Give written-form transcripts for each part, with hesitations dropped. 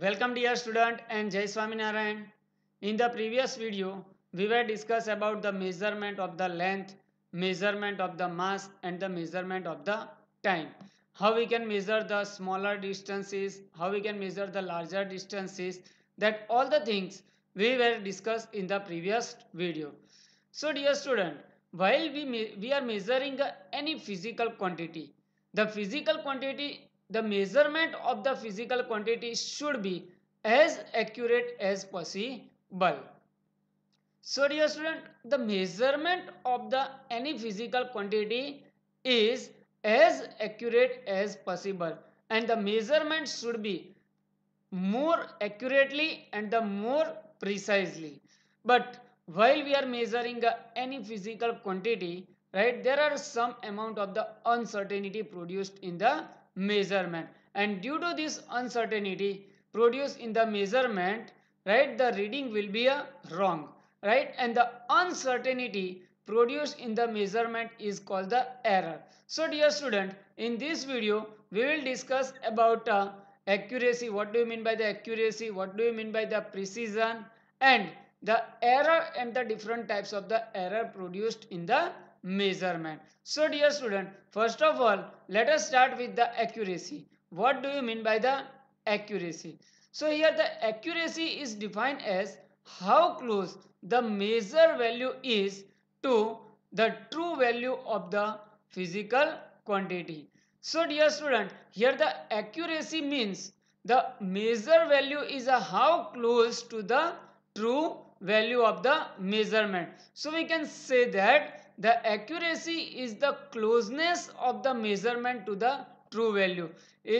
Welcome dear student and Jai Swaminarayan. In the previous video, we were discuss about the measurement of the length, measurement of the mass and the measurement of the time. How we can measure the smaller distances, how we can measure the larger distances, that all the things we were discussed in the previous video. So dear student, while we are measuring any physical quantity, the measurement of the physical quantity should be as accurate as possible. So dear student, the measurement of the any physical quantity is as accurate as possible, and the measurement should be more accurately and the more precisely. But while we are measuring any physical quantity, right, there are some amount of the uncertainty produced in the measurement, and due to this uncertainty produced in the measurement, right, the reading will be wrong, right, and the uncertainty produced in the measurement is called the error. So dear student, in this video we will discuss about accuracy. What do you mean by the accuracy? What do you mean by the precision? And the error and the different types of the error produced in the measurement. So dear student, first of all, let us start with the accuracy. What do you mean by the accuracy? So here the accuracy is defined as how close the measure value is to the true value of the physical quantity. So dear student, here the accuracy means the measure value is how close to the true value of the measurement. So we can say that the accuracy is the closeness of the measurement to the true value.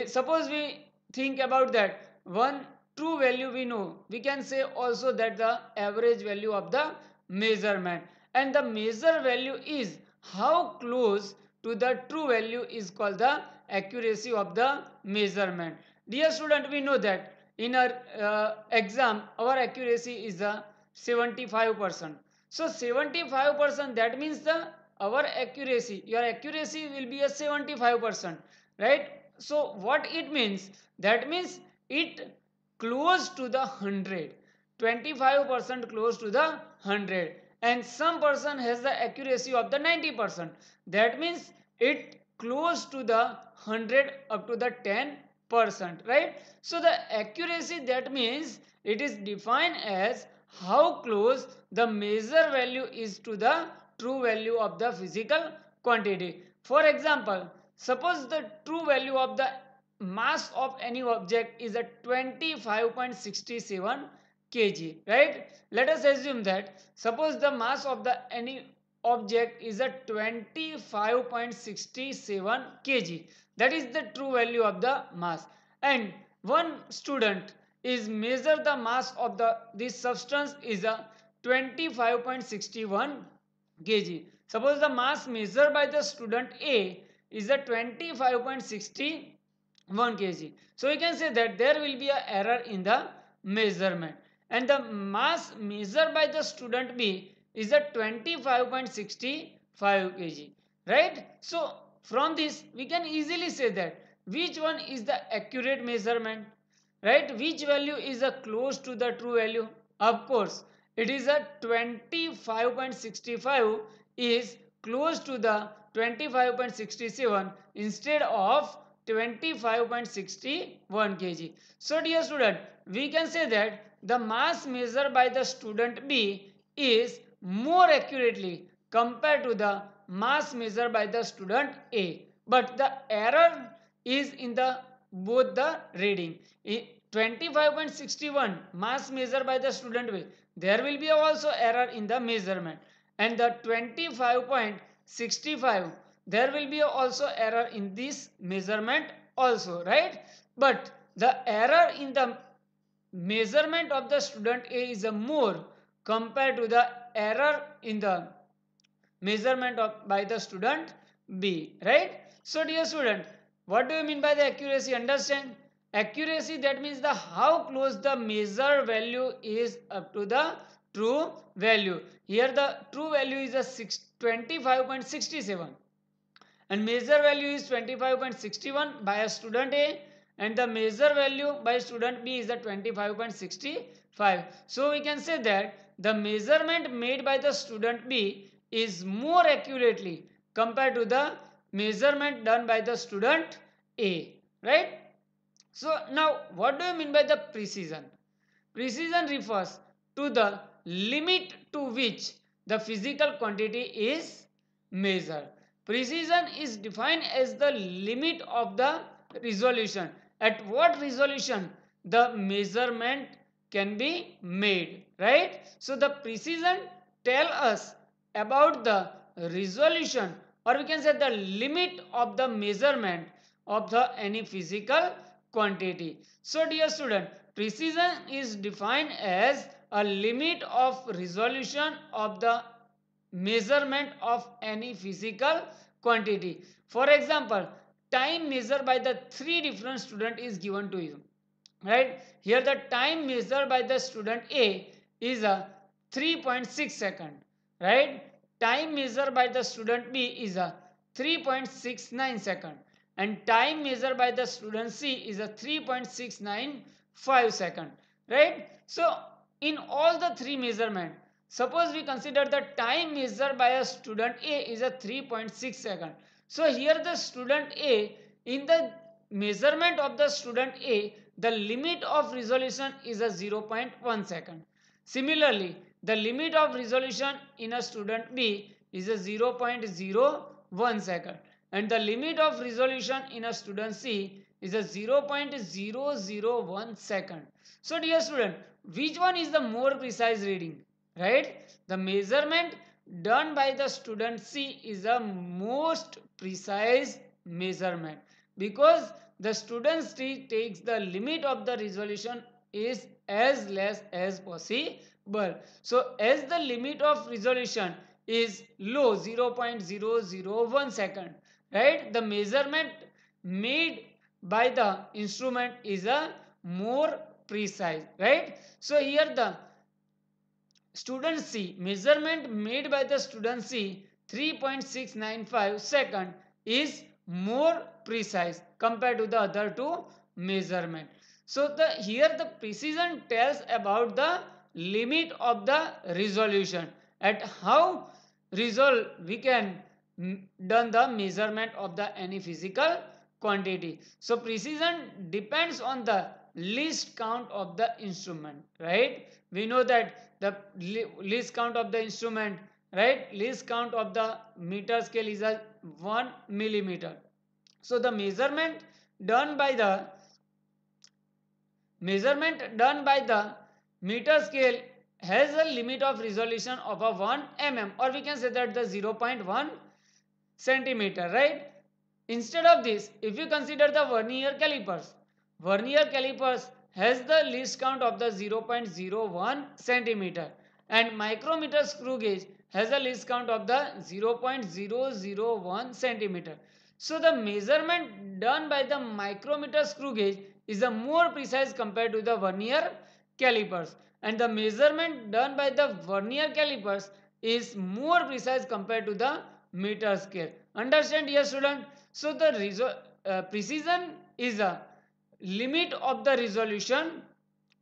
Suppose we think about that one true value we know, we can say also that the average value of the measurement, and the measure value is how close to the true value is called the accuracy of the measurement. Dear student, we know that in our exam our accuracy is 75%. So 75%, that means the our accuracy, your accuracy will be a 75%, right? So what it means? That means it close to the 100, 25% close to the 100, and some person has the accuracy of the 90%. That means it close to the 100 up to the 10%, right? So the accuracy, that means it is defined as how close the measure value is to the true value of the physical quantity. For example, suppose the true value of the mass of any object is a 25.67 kg, right? Let us assume that suppose the mass of the any object is a 25.67 kg, that is the true value of the mass, and one student is measure the mass of the this substance is a 25.61 kg. Suppose the mass measured by the student A is a 25.61 kg. So we can say that there will be an error in the measurement, and the mass measured by the student B is a 25.65 kg, right? So from this we can easily say that which one is the accurate measurement, right? Which value is a close to the true value? Of course it is a 25.65 is close to the 25.67 instead of 25.61 kg. So dear student, we can say that the mass measured by the student B is more accurately compared to the mass measured by the student A, but the error is in the both the reading. 25.61 mass measured by the student B, there will be also error in the measurement, and the 25.65 there will be also error in this measurement also, right? But the error in the measurement of the student A is a more compared to the error in the measurement of by the student B, right? So dear student, what do you mean by the accuracy? Understand? Accuracy, that means the how close the measure value is up to the true value. Here the true value is a 25.67 and measure value is 25.61 by a student A, and the measure value by student B is the 25.65. So we can say that the measurement made by the student B is more accurately compared to the measurement done by the student A, right? So now what do you mean by the precision? Precision refers to the limit to which the physical quantity is measured. Precision is defined as the limit of the resolution. At what resolution the measurement can be made, right? So the precision tell us about the resolution, or we can say the limit of the measurement of the any physical quantity. So dear student, precision is defined as a limit of resolution of the measurement of any physical quantity. For example, time measured by the three different student is given to you, right? Here the time measured by the student A is a 3.6 second, right? Time measured by the student B is a 3.69 second, and time measured by the student C is a 3.695 second, right? So in all the three measurement, suppose we consider the time measured by a student A is a 3.6 second. So here the student A, in the measurement of the student A, the limit of resolution is a 0.1 second. Similarly, the limit of resolution in a student B is a 0.01 second, and the limit of resolution in a student C is a 0.001 second. So dear student, which one is the more precise reading, right? The measurement done by the student C is the most precise measurement, because the student C takes the limit of the resolution is as less as possible. So as the limit of resolution is low, 0.001 second, right, the measurement made by the instrument is a more precise, right? So here the student C, measurement made by the student C, 3.695 second, is more precise compared to the other two measurement. So the here the precision tells about the limit of the resolution, at how resolve we can done the measurement of the any physical quantity. So precision depends on the least count of the instrument, right? We know that the least count of the instrument, right, least count of the meter scale is a 1 millimeter. So the measurement done by the meter scale has a limit of resolution of a 1 mm, or we can say that the 0.1 centimeter, right? Instead of this, if you consider the vernier calipers has the least count of the 0.01 centimeter, and micrometer screw gauge has a least count of the 0.001 centimeter. So the measurement done by the micrometer screw gauge is a more precise compared to the vernier calipers, and the measurement done by the vernier calipers is more precise compared to the meter scale. Understand, dear student? So the precision is a limit of the resolution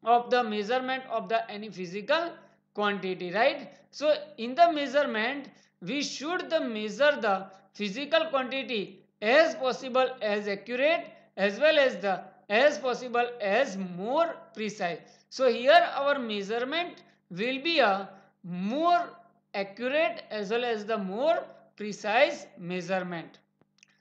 of the measurement of the any physical quantity, right? So in the measurement, we should the measure the physical quantity as possible as accurate, as well as the as possible as more precise. So here our measurement will be a more accurate as well as the more precise measurement.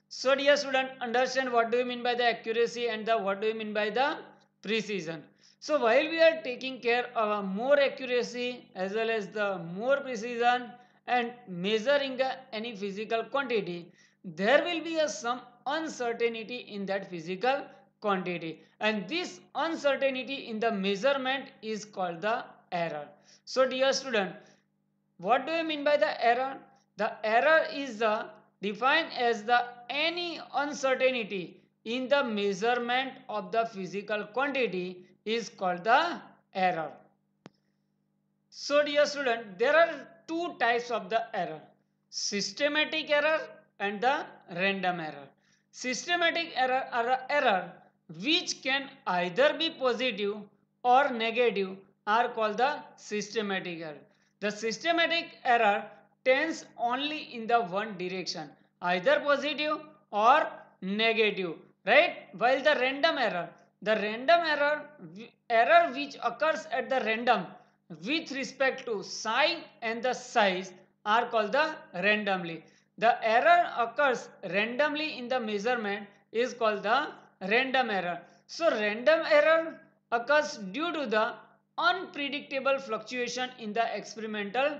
So dear student, understand what do you mean by the accuracy and the what do you mean by the precision. So while we are taking care of a more accuracy as well as the more precision and measuring any physical quantity, there will be some uncertainty in that physical quantity, and this uncertainty in the measurement is called the error. So dear student, what do you mean by the error? The error is defined as the any uncertainty in the measurement of the physical quantity is called the error. So dear student, there are two types of the error: systematic error and the random error. Systematic error which can either be positive or negative are called the systematic error. The systematic error tends only in the one direction, either positive or negative, right? While the random error which occurs at the random with respect to sign and the size are called the randomly. The error occurs randomly in the measurement is called the random error. So random error occurs due to the unpredictable fluctuation in the experimental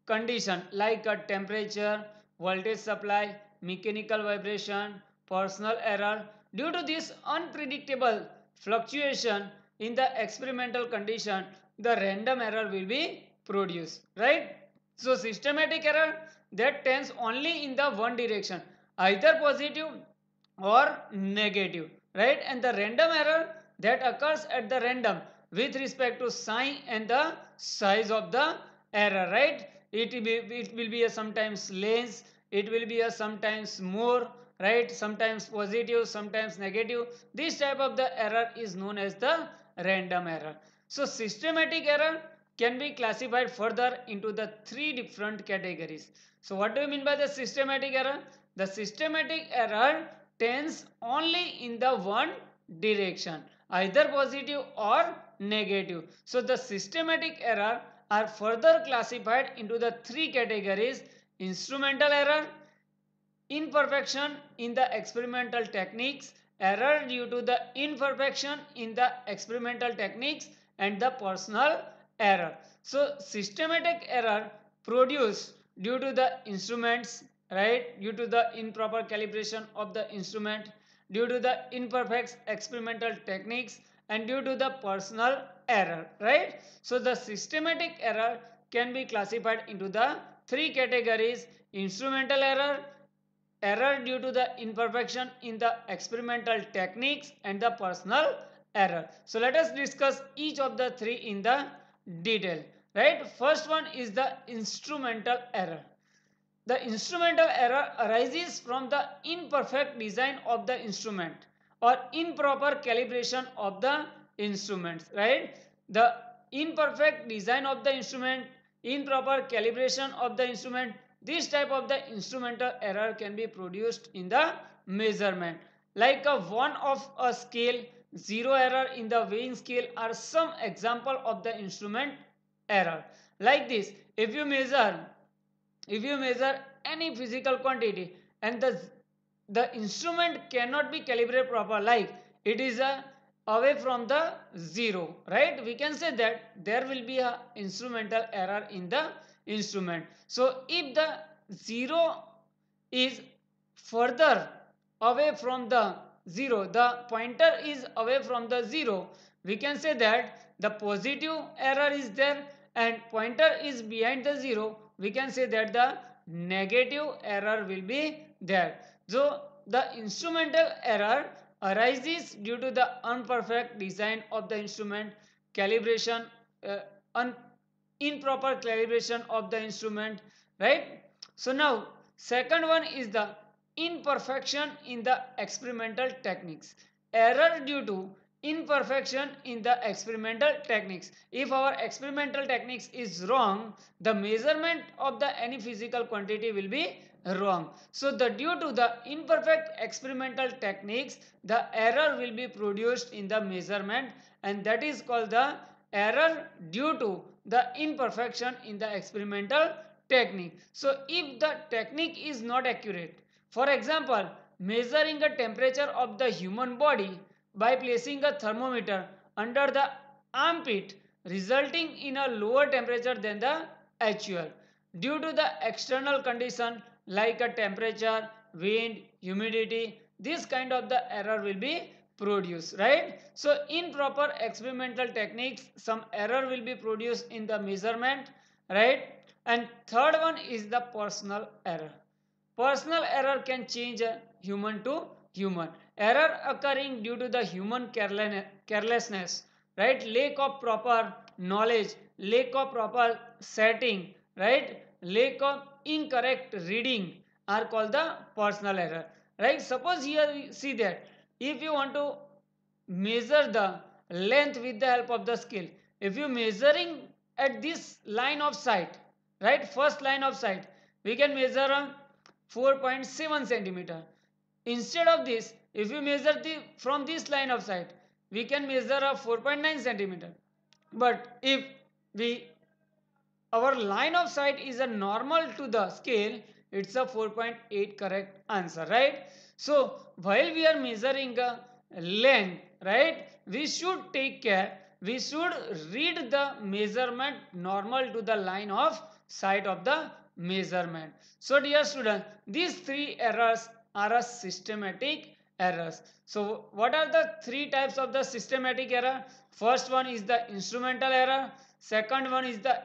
condition like a temperature, voltage supply, mechanical vibration, personal error. Due to this unpredictable fluctuation in the experimental condition, the random error will be produced, right? So systematic error that tends only in the one direction, either positive or negative, right? And the random error that occurs at the random with respect to sign and the size of the error, right? It will be a sometimes less, it will be a sometimes more, right? Sometimes positive, sometimes negative. This type of the error is known as the random error. So systematic error can be classified further into the three different categories. So what do you mean by the systematic error? The systematic error tends only in the one direction, either positive or negative. So the systematic error are further classified into the three categories: instrumental error, imperfection in the experimental techniques, error due to the imperfection in the experimental techniques, and the personal error. So systematic error produced due to the instruments, right, due to the improper calibration of the instrument, due to the imperfect experimental techniques, and due to the personal error, right? So the systematic error can be classified into the three categories: instrumental error, error due to the imperfection in the experimental techniques, and the personal error. So let us discuss each of the three in the detail, right? First one is the instrumental error. The instrumental error arises from the imperfect design of the instrument or improper calibration of the instruments, right? The imperfect design of the instrument, improper calibration of the instrument, this type of the instrumental error can be produced in the measurement. Like a one of a scale, zero error in the weighing scale are some example of the instrument error. Like this, if you measure any physical quantity and the instrument cannot be calibrated proper, like it is away from the zero, right, we can say that there will be a instrumental error in the instrument. So if the zero is further away from the zero, the pointer is away from the zero, we can say that the positive error is there, and pointer is behind the zero, we can say that the negative error will be there. So the instrumental error arises due to the imperfect design of the instrument, calibration, uh, un- improper calibration of the instrument, right? So now second one is the imperfection in the experimental techniques, error due to imperfection in the experimental techniques. If our experimental techniques is wrong, the measurement of the any physical quantity will be wrong. So the due to the imperfect experimental techniques, the error will be produced in the measurement, and that is called the error due to the imperfection in the experimental technique. So if the technique is not accurate, for example, measuring the temperature of the human body by placing a thermometer under the armpit, resulting in a lower temperature than the actual due to the external condition like a temperature, wind, humidity, this kind of the error will be produced, right? So in proper experimental techniques, some error will be produced in the measurement, right? And third one is the personal error. Personal error can change a human to human. Error occurring due to the human carelessness, right? Lack of proper knowledge, lack of proper setting, right? Lack of incorrect reading are called the personal error, right? Suppose here we see that if you want to measure the length with the help of the scale. If you measuring at this line of sight, right, first line of sight, we can measure a 4.7 centimeter. Instead of this, if you measure from this line of sight, we can measure a 4.9 centimeter. But if we our line of sight is a normal to the scale, it's a 4.8 correct answer, right? So while we are measuring a length, right, we should take care, we should read the measurement normal to the line of sight of the measurement. So dear students, these three errors are a systematic errors. So what are the three types of the systematic error? First one is the instrumental error, second one is the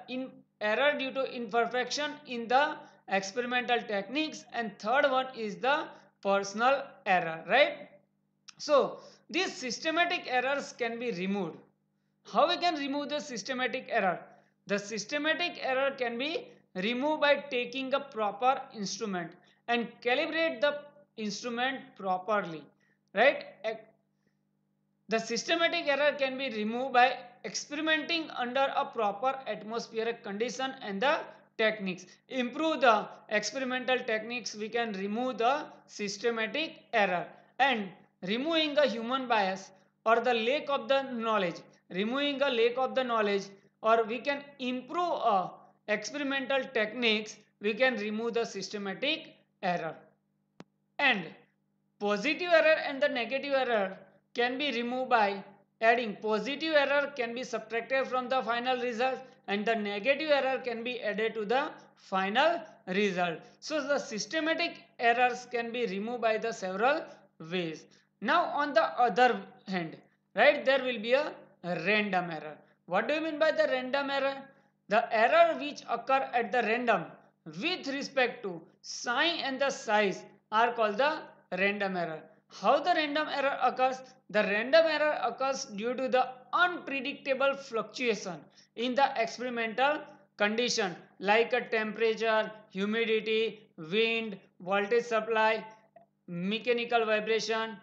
error due to imperfection in the experimental techniques, and third one is the personal error, right? So these systematic errors can be removed. How we can remove the systematic error? The systematic error can be removed by taking a proper instrument and calibrate the instrument properly, right? The systematic error can be removed by experimenting under a proper atmospheric condition and the techniques. Improve the experimental techniques, we can remove the systematic error. And removing a human bias or the lack of the knowledge, removing a lack of the knowledge, or we can improve experimental techniques, we can remove the systematic error. And positive error and the negative error can be removed by adding positive error can be subtracted from the final result and the negative error can be added to the final result. So the systematic errors can be removed by the several ways. Now on the other hand, right, there will be a random error. What do you mean by the random error? The error which occur at the random with respect to sign and the size are called the random error. How the random error occurs? The random error occurs due to the unpredictable fluctuation in the experimental condition like a temperature, humidity, wind, voltage supply, mechanical vibration,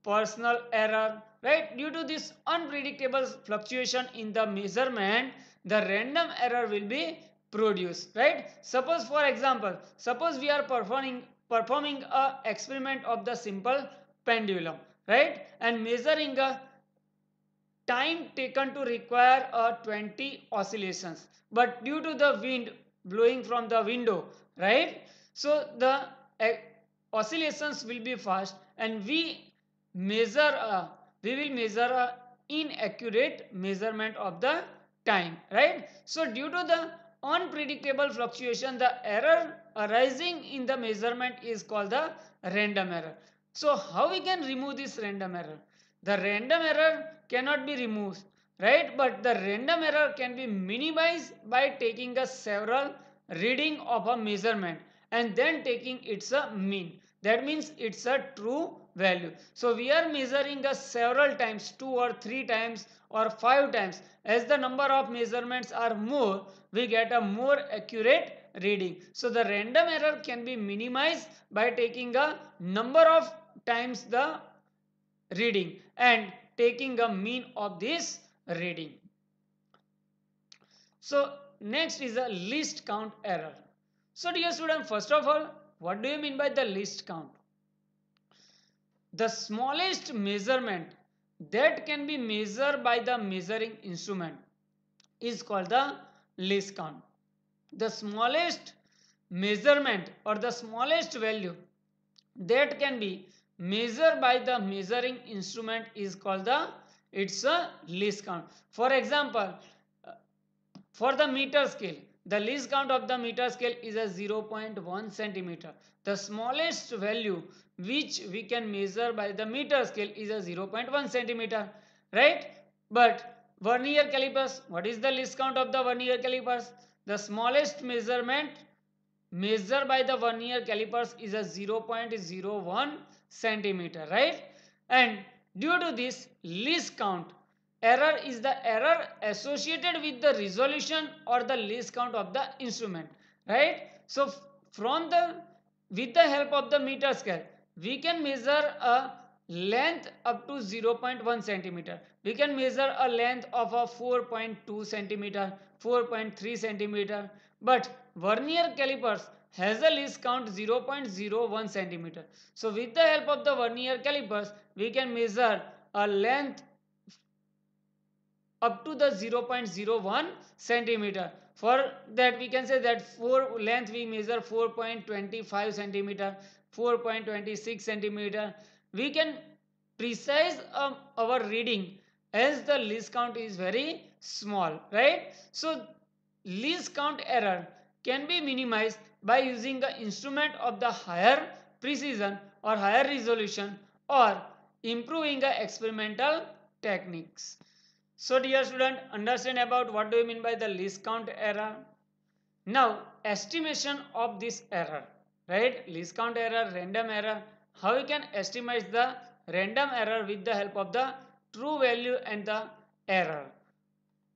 personal error, right? Due to this unpredictable fluctuation in the measurement, the random error will be produced, right? Suppose for example, suppose we are performing a experiment of the simple pendulum, right, and measuring a time taken to require 20 oscillations, but due to the wind blowing from the window, right, so the oscillations will be fast and measure we will measure a inaccurate measurement of the time, right? So due to the unpredictable fluctuation, the error arising in the measurement is called the random error. So how we can remove this random error? The random error cannot be removed, right? But the random error can be minimized by taking a several reading of a measurement and then taking its a mean. That means it's a true value. So we are measuring a several times, 2 or 3 times or 5 times. As the number of measurements are more, we get a more accurate reading. So the random error can be minimized by taking a number of times the reading and taking a mean of this reading. So next is a least count error. So dear student, first of all, what do you mean by the least count? The smallest measurement that can be measured by the measuring instrument is called the least count. The smallest measurement or the smallest value that can be measured by the measuring instrument is called the it's a least count. For example, for the meter scale, the least count of the meter scale is a 0.1 centimeter. The smallest value which we can measure by the meter scale is a 0.1 centimeter, right? But vernier calipers, what is the least count of the vernier calipers? The smallest measurement measured by the vernier calipers is a 0.01 centimeter, right? And due to this least count, error is the error associated with the resolution or the least count of the instrument, right? So from the with the help of the meter scale, we can measure a length up to 0.1 centimeter. We can measure a length of a 4.2 centimeter, 4.3 centimeter, but vernier calipers has a least count 0.01 centimeter. So with the help of the vernier calipers, we can measure a length up to the 0.01 centimeter. For that we can say that for length we measure 4.25 centimeter, 4.26 centimeter. We can precise our reading as the least count is very small, right? So least count error can be minimized by using the instrument of the higher precision or higher resolution, or improving the experimental techniques. So dear student, understand about what do you mean by the least count error. Now estimation of this error, right? Least count error, random error. How we can estimate the random error with the help of the true value and the error.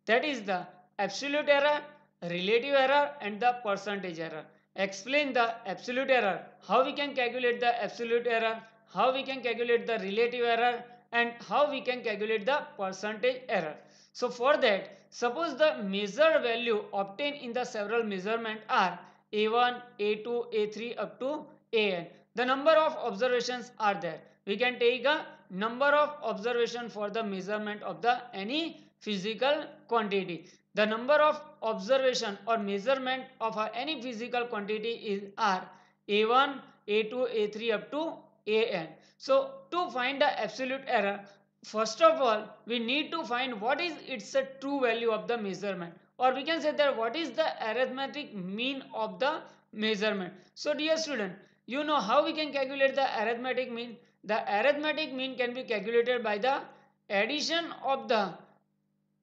That is the absolute error, relative error and the percentage error. Explain the absolute error, how we can calculate the absolute error, how we can calculate the relative error, and how we can calculate the percentage error. So for that, suppose the measured value obtained in the several measurement are A1, A2, A3 up to AN. The number of observations are there. We can take a number of observation for the measurement of the any physical quantity. The number of observation or measurement of any physical quantity is are A1, A2, A3 up to AN. So to find the absolute error, first of all we need to find what is its a true value of the measurement, or we can say that what is the arithmetic mean of the measurement. So dear student, you know how we can calculate the arithmetic mean. The arithmetic mean can be calculated by the addition of the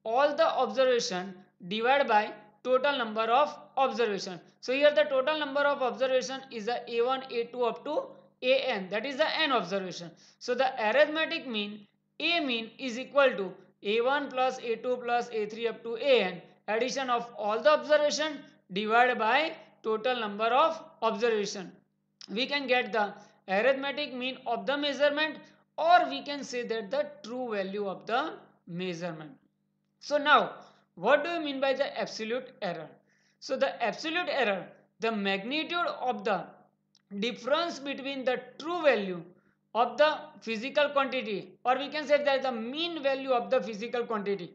all the observation divided by total number of observation. So here the total number of observation is the A1, A2 up to AN, that is the n observation. So the arithmetic mean A mean is equal to A1 plus A2 plus A3 up to AN, addition of all the observation divided by total number of observation. We can get the arithmetic mean of the measurement, or we can say that the true value of the measurement. So now, what do you mean by the absolute error? So the absolute error, the magnitude of the difference between the true value of the physical quantity, or we can say that the mean value of the physical quantity,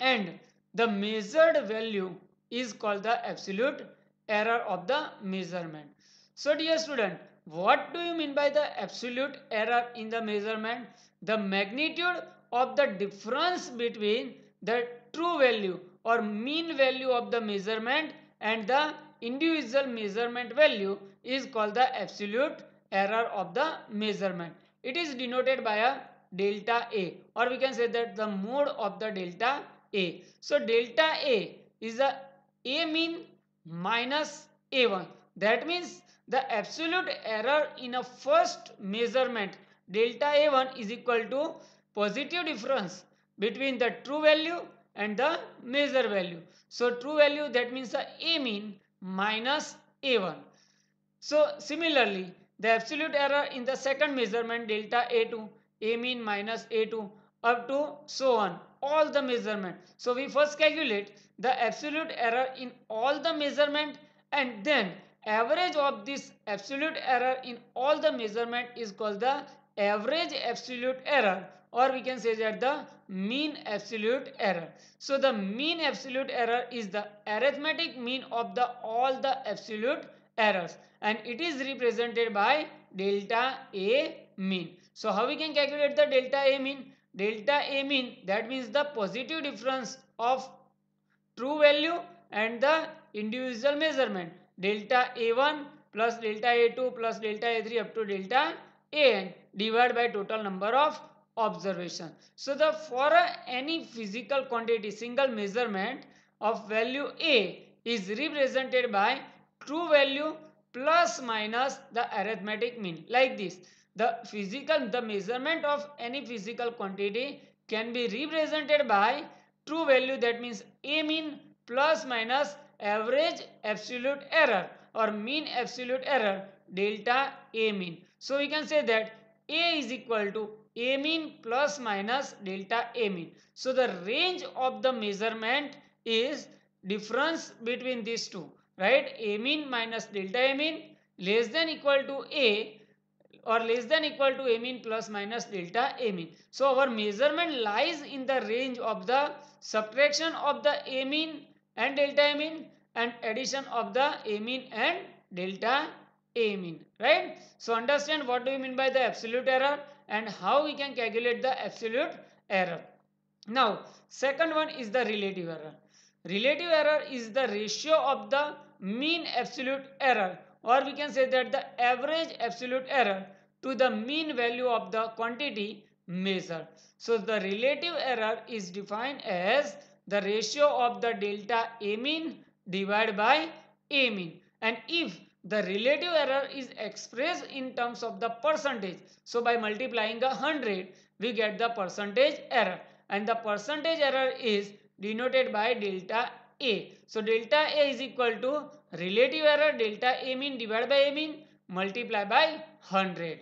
and the measured value is called the absolute error of the measurement. So dear student, what do you mean by the absolute error in the measurement? The magnitude of the difference between the true value or mean value of the measurement and the individual measurement value is called the absolute error of the measurement. It is denoted by a delta A, or we can say that the mode of the delta A. So delta A is A mean minus A1. That means the absolute error in a first measurement delta A1 is equal to positive difference between the true value and the measure value. So true value, that means the A mean minus A1. So similarly, the absolute error in the second measurement delta A2, A mean minus A2 up to so on, all the measurement. So we first calculate the absolute error in all the measurement, and then average of this absolute error in all the measurement is called the average absolute error, or we can say that the mean absolute error. So the mean absolute error is the arithmetic mean of the all the absolute errors, and it is represented by delta A mean. So how we can calculate the delta A mean? Delta A mean, that means the positive difference of true value and the individual measurement. Delta A1 plus delta A2 plus delta A3 up to delta AN divided by total number of observation. So the for any physical quantity single measurement of value A is represented by true value plus minus the arithmetic mean, like this. The measurement of any physical quantity can be represented by true value, that means A mean plus minus average absolute error or mean absolute error delta A mean. So we can say that A is equal to A mean plus minus delta A mean. So the range of the measurement is difference between these two, right? A mean minus delta A mean less than equal to A or less than equal to A mean plus minus delta A mean. So our measurement lies in the range of the subtraction of the A mean and delta A mean and addition of the A mean and delta A mean, right? So understand what do you mean by the absolute error and how we can calculate the absolute error. Now second one is the relative error. Relative error is the ratio of the mean absolute error, or we can say that the average absolute error to the mean value of the quantity measured. So the relative error is defined as the ratio of the delta A mean divided by A mean, and if the relative error is expressed in terms of the percentage, so by multiplying 100 we get the percentage error, and the percentage error is denoted by delta A. So delta A is equal to relative error delta A mean divided by A mean multiplied by 100.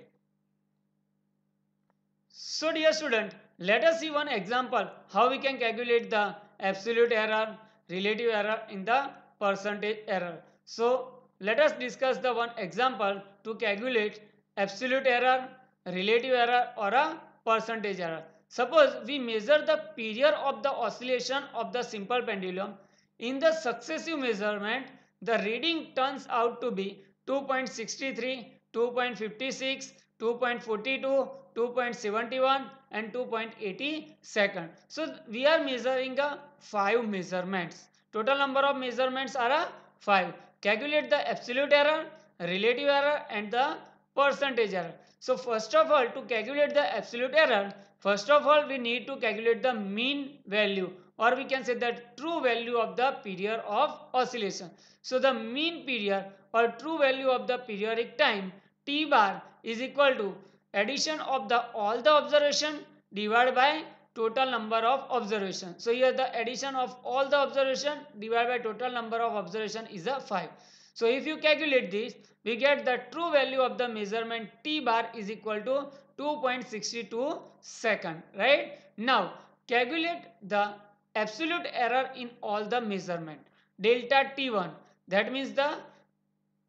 So dear student, let us see one example how we can calculate the absolute error, relative error in the percentage error. So let us discuss the one example to calculate absolute error, relative error or a percentage error. Suppose we measure the period of the oscillation of the simple pendulum. In the successive measurement, the reading turns out to be 2.63, 2.56, 2.42, 2.71 and 2.80 second. So we are measuring 5 measurements. Total number of measurements are 5. Calculate the absolute error, relative error and the percentage error. So first of all, to calculate the absolute error, first of all we need to calculate the mean value, or we can say the true value of the period of oscillation. So the mean period or true value of the periodic time T bar is equal to addition of the all the observation divided by total number of observation. So here the addition of all the observation divided by total number of observation is a 5. So if you calculate this, we get the true value of the measurement T bar is equal to 2.62 second, right? Now calculate the absolute error in all the measurement. Delta T1, that means the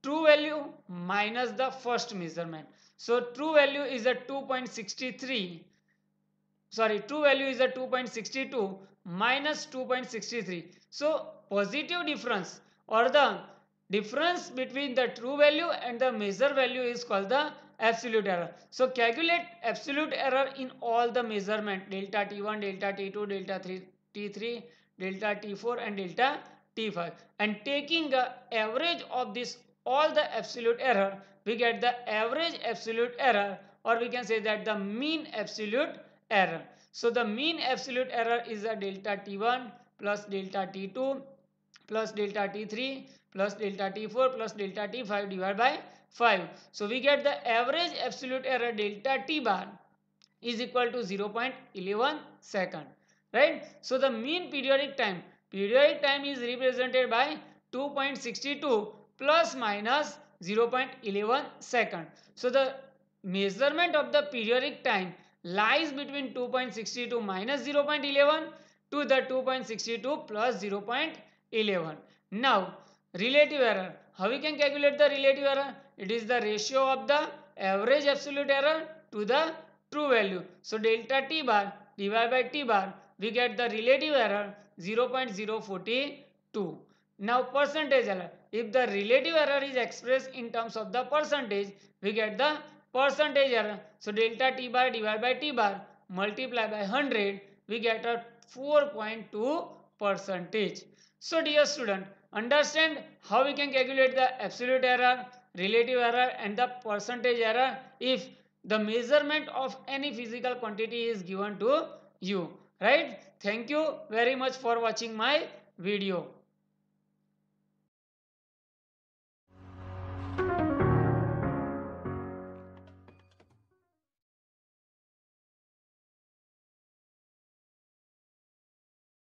true value minus the first measurement. So true value is a 2.63, sorry, true value is a 2.62 minus 2.63. So positive difference or the difference between the true value and the measure value is called the absolute error. So calculate absolute error in all the measurement delta T1, delta T2, delta T3, delta T4 and delta T5, and taking the average of this all the absolute error, we get the average absolute error, or we can say that the mean absolute error. So the mean absolute error is a delta T1 plus delta T2 plus delta T3 plus delta T4 plus delta T5 divided by 5. So we get the average absolute error delta T bar is equal to 0.11 second, right? So the mean periodic time is represented by 2.62 plus minus 0.11 second. So the measurement of the periodic time lies between 2.62 minus 0.11 to the 2.62 plus 0.11. Now relative error, how we can calculate the relative error? It is the ratio of the average absolute error to the true value. So delta T bar divided by T bar, we get the relative error 0.042. Now percentage error, if the relative error is expressed in terms of the percentage, we get the percentage error. So delta T bar divided by T bar multiplied by 100, we get a 4.2 percentage. So dear student, understand how we can calculate the absolute error, relative error and the percentage error if the measurement of any physical quantity is given to you, right? Thank you very much for watching my video.